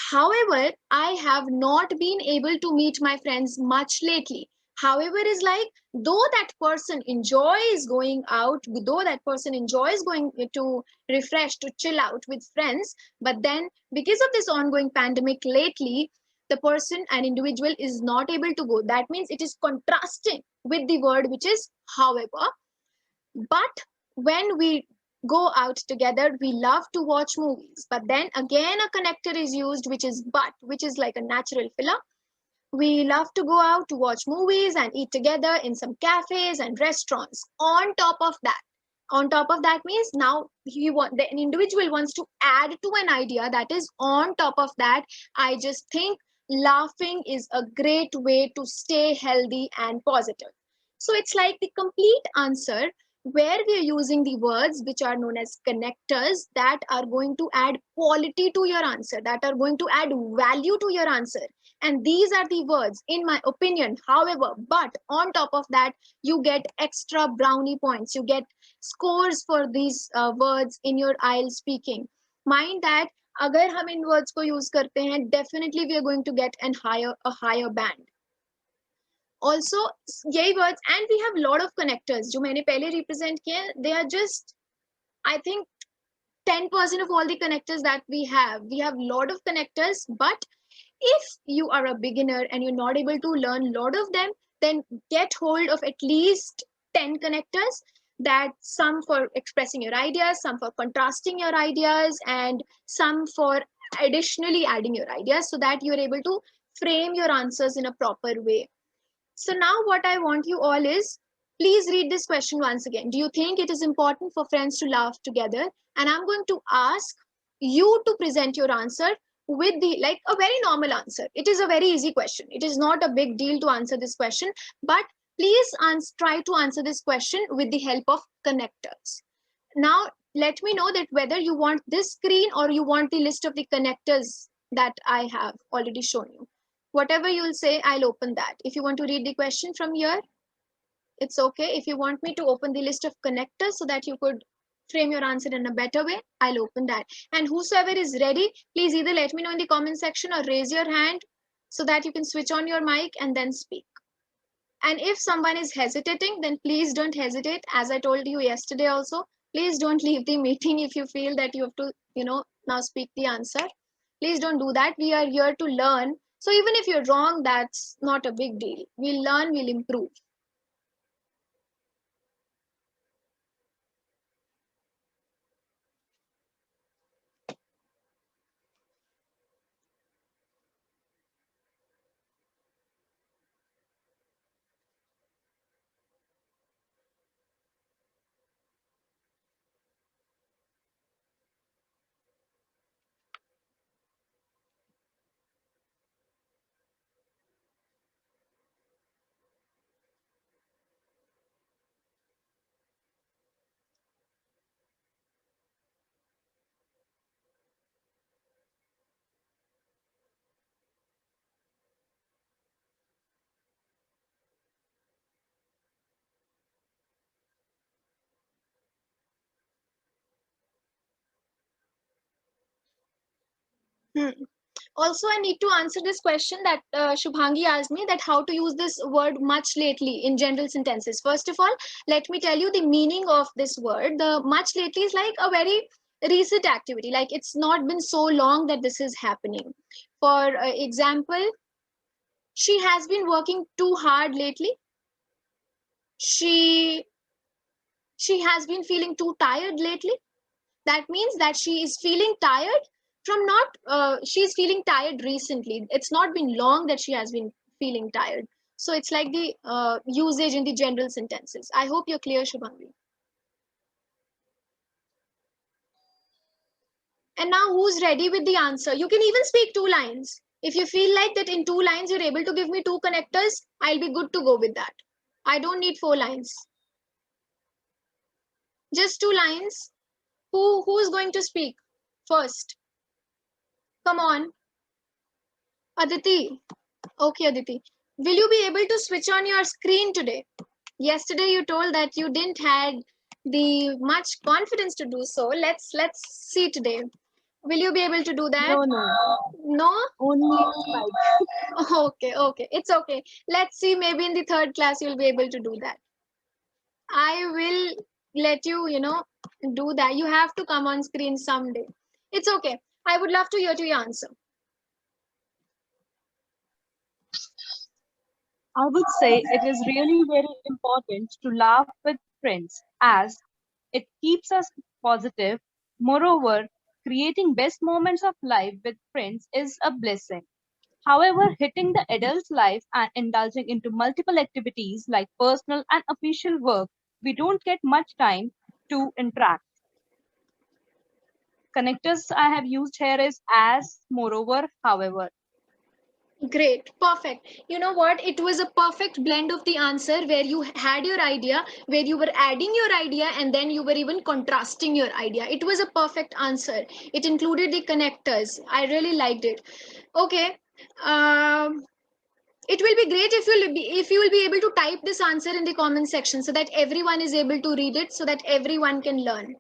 However, I have not been able to meet my friends much lately. However, is like, though that person enjoys going out, though that person enjoys going to refresh, to chill out with friends, but then because of this ongoing pandemic lately, the person, an individual, is not able to go. That means it is contrasting with the word which is however. But when we go out together, we love to watch movies. But then again, a connector is used, which is but, which is like a natural filler. We love to go out to watch movies and eat together in some cafes and restaurants. On top of that means now an individual wants to add to an idea that is on top of that. I just think laughing is a great way to stay healthy and positive. So it's like the complete answer where we are using the words which are known as connectors that are going to add quality to your answer, that are going to add value to your answer. And these are the words, in my opinion. However, but on top of that, you get extra brownie points. You get scores for these words in your IELTS speaking. Mind that अगर हम इन words को use करते हैं, definitely we are going to get a higher band. Also, यही words, and we have lot of connectors जो मैंने पहले represent किए, they are just, I think, 10% of all the connectors that we have. We have lot of connectors, but if you are a beginner and you're not able to learn a lot of them, then get hold of at least 10 connectors, that some for expressing your ideas, some for contrasting your ideas, and some for additionally adding your ideas, so that you're able to frame your answers in a proper way. So now what I want you all is, please read this question once again. Do you think it is important for friends to laugh together? And I'm going to ask you to present your answer with like a very normal answer. It is a very easy question. It is not a big deal to answer this question, but please try to answer this question with the help of connectors. Now, let me know that whether you want this screen or you want the list of the connectors that I have already shown you. Whatever you'll say, I'll open that. If you want to read the question from here, it's okay. If you want me to open the list of connectors so that you could frame your answer in a better way, I'll open that. And whosoever is ready, please either let me know in the comment section or raise your hand so that you can switch on your mic and then speak. And if someone is hesitating, then please don't hesitate. As I told you yesterday also, please don't leave the meeting if you feel that you have to, now speak the answer. Please don't do that. We are here to learn. So even if you're wrong, that's not a big deal. We'll learn, we'll improve. Also, I need to answer this question that Shubhangi asked me, that how to use this word much lately in general sentences. First of all, let me tell you the meaning of this word. The much lately is like a very recent activity. Like it's not been so long that this is happening. For example, she has been working too hard lately. She has been feeling too tired lately. That means that she is feeling tired from not she's feeling tired recently. It's not been long that she has been feeling tired. So it's like the usage in the general sentences. I hope you're clear, Shubhangi. And now who's ready with the answer? You can even speak 2 lines. If you feel like that in 2 lines you're able to give me 2 connectors, I'll be good to go with that. I don't need 4 lines. Just 2 lines. Who's going to speak first? Come on. Aditi. Okay, Aditi. Will you be able to switch on your screen today? Yesterday you told that you didn't had the much confidence to do so. Let's see today. Will you be able to do that? No? Only slide. Okay. It's okay. Let's see, maybe in the 3rd class you'll be able to do that. I will let you, do that. You have to come on screen someday. It's okay. I would love to hear your answer. I would say it is really very important to laugh with friends as it keeps us positive. Moreover, creating best moments of life with friends is a blessing. However, hitting the adult life and indulging into multiple activities like personal and official work, we don't get much time to interact. Connectors I have used here is as, moreover, however. Great, perfect. You know what? It was a perfect blend of the answer where you had your idea, where you were adding your idea, and then you were even contrasting your idea. It was a perfect answer. It included the connectors. I really liked it. Okay. It will be great if you will be able to type this answer in the comment section so that everyone is able to read it, so that everyone can learn.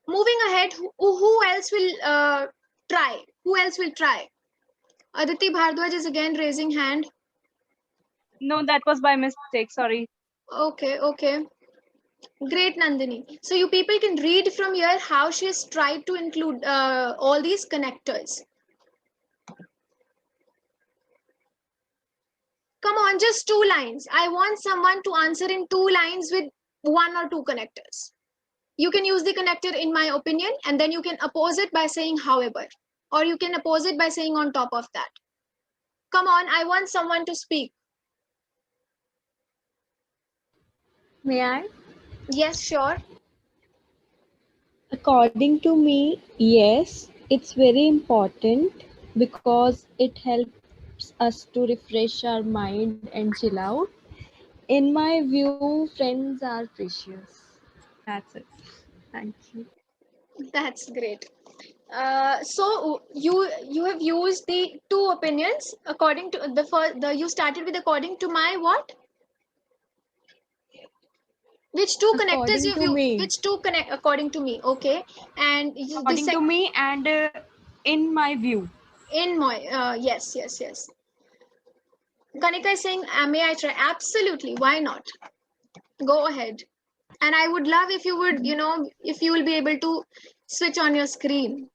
Moving ahead, who else will try? Who else will try? Aditi Bhardwaj is again raising hand. No, that was by mistake. Sorry. Okay, okay. Great, Nandini. So you people can read from here how she has tried to include all these connectors. Come on, just 2 lines. I want someone to answer in 2 lines with 1 or 2 connectors. You can use the connector in my opinion, and then you can oppose it by saying however, or you can oppose it by saying on top of that. Come on, I want someone to speak. May I? Yes, sure. According to me, yes, it's very important because it helps us to refresh our mind and chill out. In my view, friends are precious. That's it. Thank you. That's great. So you have used the 2 opinions according to the first. You started with according to my what? Which 2 connectors According you've to used? me, Which 2 connect according to me? Okay, and the According to me and in my view. in my yes, yes, yes. Kanika is saying, may I try? Absolutely. Why not? Go ahead. And I would love if you would, if you will be able to switch on your screen.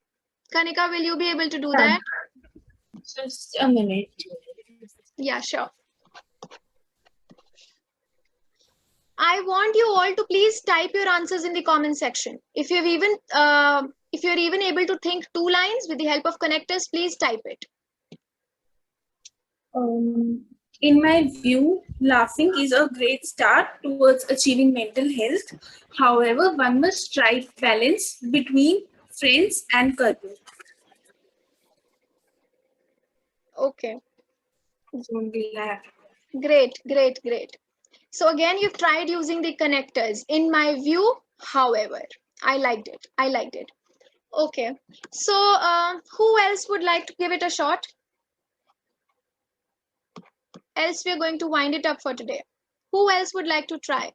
Kanika, will you be able to do that? Just a minute. Yeah, sure. I want you all to please type your answers in the comment section. If you're even able to think 2 lines with the help of connectors, please type it. In my view, laughing is a great start towards achieving mental health. However, one must strike balance between friends and career. Okay. Only laugh. Great, great, great. So again, you've tried using the connectors. In my view, however, I liked it. I liked it. Okay. So who else would like to give it a shot? Else we're going to wind it up for today. Who else would like to try?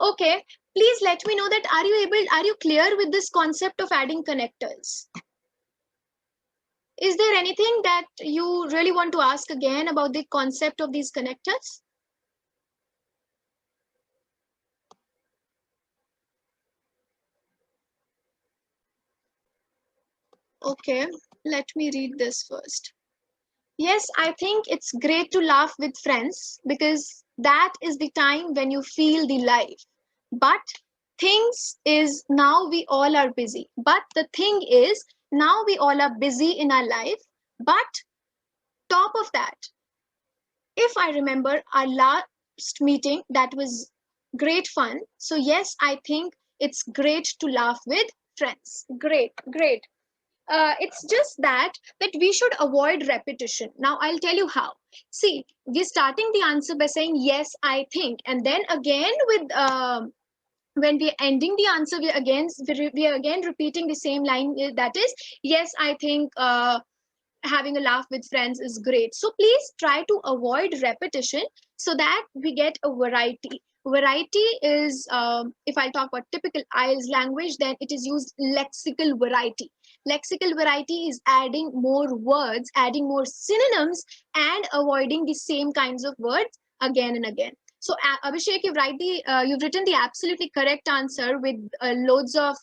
Okay. Please let me know that are you clear with this concept of adding connectors? Is there anything that you really want to ask again about the concept of these connectors? Okay, let me read this first. Yes, I think it's great to laugh with friends because that is the time when you feel the life. But things is now we all are busy. But the thing is now we all are busy in our life. But top of that, if I remember our last meeting, that was great fun. So yes, I think it's great to laugh with friends. Great, great. It's just that we should avoid repetition. Now I'll tell you how. See, we're starting the answer by saying yes, I think, and then again with when we're ending the answer, we're again repeating the same line. That is, yes, I think. Having a laugh with friends is great. So please try to avoid repetition so that we get a variety. Variety is, if I talk about typical IELTS language, then it is used lexical variety. Lexical variety is adding more words, adding more synonyms, and avoiding the same kinds of words again and again. So Abhishek, you've written the absolutely correct answer with loads of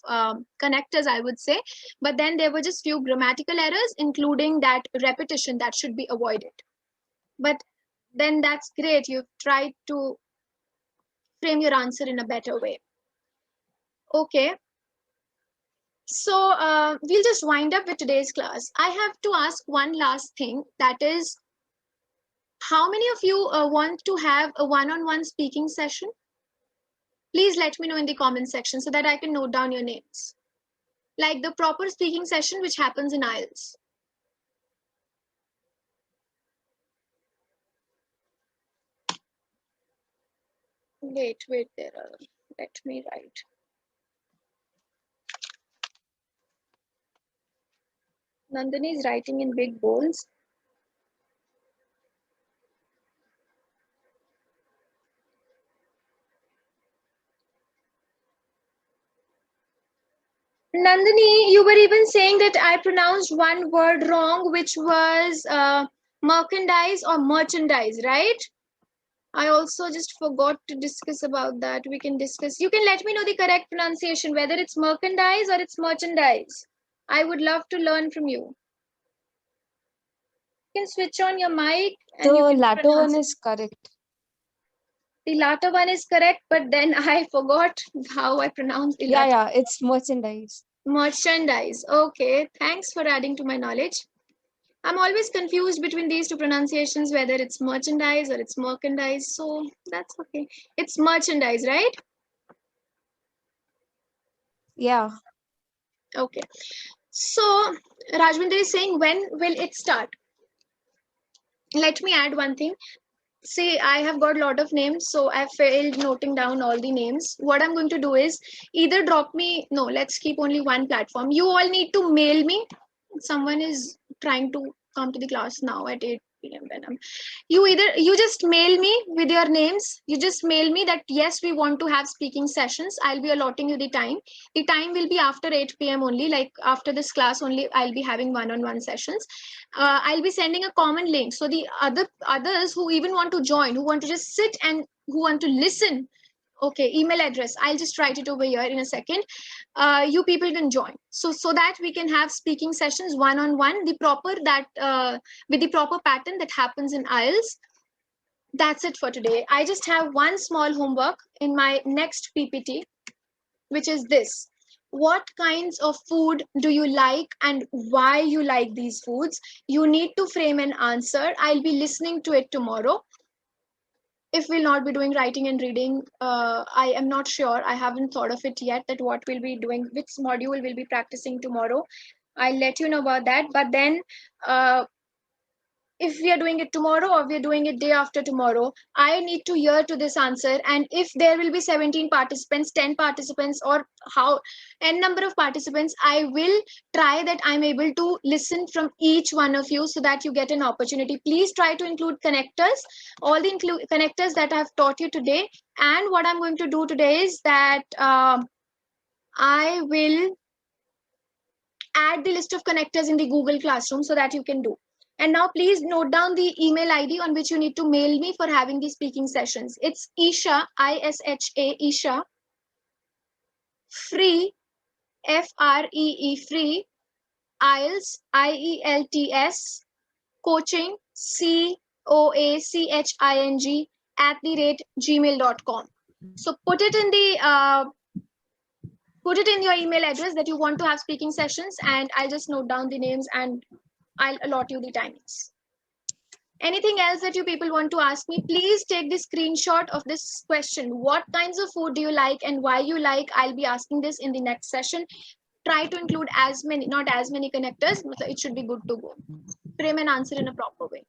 connectors, I would say. But then there were just few grammatical errors, including that repetition that should be avoided. But then that's great. You've tried to frame your answer in a better way. Okay. So we'll just wind up with today's class. I have to ask one last thing, that is, how many of you want to have a one-on-one speaking session? Please let me know in the comment section so that I can note down your names. Like the proper speaking session which happens in IELTS. Wait, there are, let me write. Nandini is writing in big bolds. Nandini, you were even saying that I pronounced one word wrong, which was merchandise or merchandise, right? I also just forgot to discuss about that. We can discuss. You can let me know the correct pronunciation, whether it's merchandise or it's merchandise. I would love to learn from you. You can switch on your mic. And The latter one is correct. The latter one is correct, but then I forgot how I pronounced the latter. Yeah, it's merchandise. Merchandise. Okay, thanks for adding to my knowledge. I'm always confused between these two pronunciations, whether it's merchandise or it's merchandise. So that's okay. It's merchandise, right? Yeah. Okay. So Rajwinder is saying, when will it start? Let me add one thing. See, I have got a lot of names, so I failed noting down all the names. What I'm going to do is either drop me, no, let's keep only one platform. You all need to mail me. Someone is trying to come to the class now at 8 p.m. You just mail me with your names. You just mail me that yes, we want to have speaking sessions. I'll be allotting you the time. The time will be after 8 p.m. only, like after this class only. I'll be having one-on-one sessions. I'll be sending a common link. So the others who even want to join, who want to just sit and who want to listen. Okay, email address. I'll just write it over here in a second. You people can join. So that we can have speaking sessions one-on-one, the proper that with the proper pattern that happens in IELTS. That's it for today. I just have one small homework in my next PPT, which is this. What kinds of food do you like and why you like these foods? You need to frame an answer. I'll be listening to it tomorrow. If we'll not be doing writing and reading, I am not sure. I haven't thought of it yet, that what we'll be doing, which module we'll be practicing tomorrow. I'll let you know about that. But then if we are doing it tomorrow or we are doing it day after tomorrow, I need to hear to this answer. And if there will be 17 participants, 10 participants, or how n number of participants, I will try that I'm able to listen from each one of you so that you get an opportunity. Please try to include connectors, all the connectors that I've taught you today. And what I'm going to do today is that I will add the list of connectors in the Google Classroom so that you can do. And now please note down the email ID on which you need to mail me for having these speaking sessions. It's Isha, I-S-H-A, Isha, free, F-R-E-E, free, IELTS, I-E-L-T-S, coaching, C-O-A-C-H-I-N-G, @gmail.com. So put it in your email address that you want to have speaking sessions, and I'll just note down the names and I'll allot you the timings. Anything else that you people want to ask me? Please take the screenshot of this question. What kinds of food do you like and why you like? I'll be asking this in the next session. Try to include as many, not as many connectors. It should be good to go. Frame an answer in a proper way.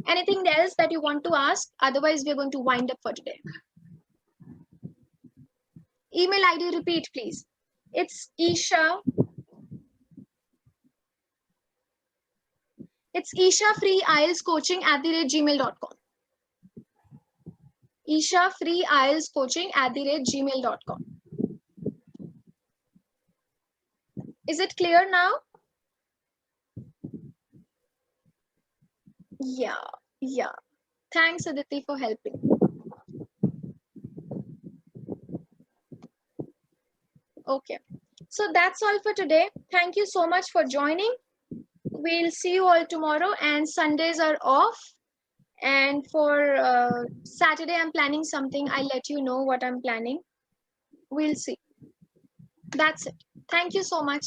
Anything else that you want to ask? Otherwise, we're going to wind up for today. Email ID, repeat, please. It's Isha. It's ISHAFREEIELTSCOACHING @gmail.com. ISHAFREEIELTSCOACHIng @gmail.com. Is it clear now? Yeah. Thanks, Aditi, for helping. Okay. So that's all for today. Thank you so much for joining. We'll see you all tomorrow, and Sundays are off. And for Saturday, I'm planning something. I'll let you know what I'm planning. We'll see. That's it. Thank you so much.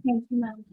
Thank you, ma'am.